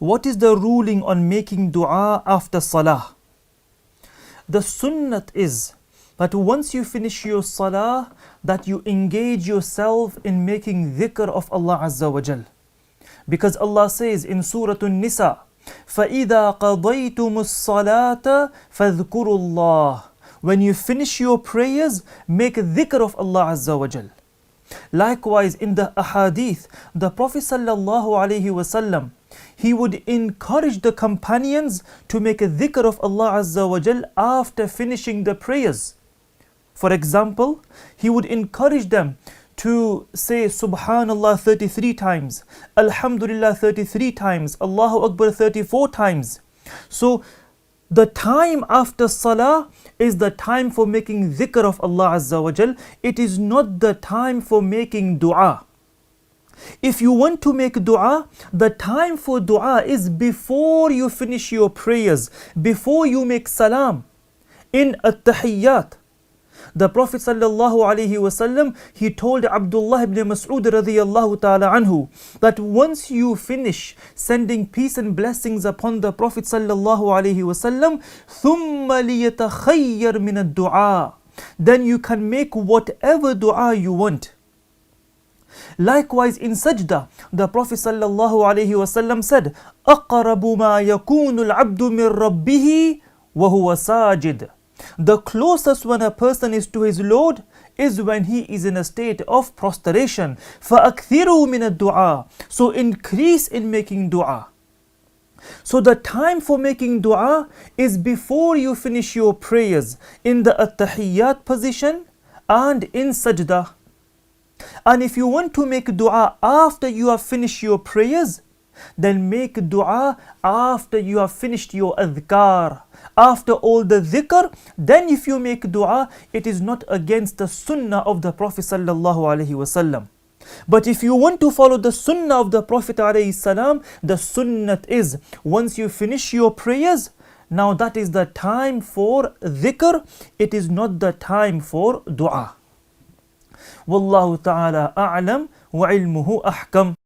What is the ruling on making dua after salah? The sunnat is that once you finish your salah, that you engage yourself in making dhikr of Allah Azza wa Jal. Because Allah says in Surah An-Nisa, فَإِذَا قَضَيْتُمُ الصَّلَاةَ فَاذْكُرُوا اللَّهِ. When you finish your prayers, make dhikr of Allah Azza wa Jal. Likewise, in the ahadith, the Prophet sallallahu alaihi wasallam, he would encourage the companions to make a dhikr of Allah Azza wa Jal after finishing the prayers. For example, he would encourage them to say Subhanallah 33 times, Alhamdulillah 33 times, Allahu Akbar 34 times. So the time after salah is the time for making dhikr of Allah Azza wa Jal. It is not the time for making dua. If you want to make dua, the time for dua is before you finish your prayers, before you make salam. In at-tahiyyat, the Prophet sallallahu alaihi wasallam, he told Abdullah ibn Mas'ud radiyallahu ta'ala anhu that once you finish sending peace and blessings upon the Prophet sallallahu alaihi wasallam, ثُمَّ لِيَتَخَيَّرْ مِنَ الدُّعَاء, then you can make whatever dua you want. Likewise in sajda, the Prophet sallallahu alaihi wasallam said, أَقْرَبُ مَا يَكُونُ الْعَبْدُ مِنْ رَبِّهِ وَهُوَ سَاجِدٌ. The closest when a person is to his Lord is when he is in a state of prostration. فَأَكْثِرُوا مِنَ الدُّعَاء. So increase in making dua. So the time for making dua is before you finish your prayers, in the at-tahiyyat position and in sajda. And if you want to make dua after you have finished your prayers, then make dua after you have finished your adhkar, after all the dhikr. Then if you make dua, it is not against the sunnah of the Prophet sallallahu alaihi wasallam. But if you want to follow the sunnah of the Prophet alayhi salam, the sunnat is once you finish your prayers, now that is the time for dhikr. It is not the time for dua. Wallahu ta'ala a'lam wa ilmuhu ahkam.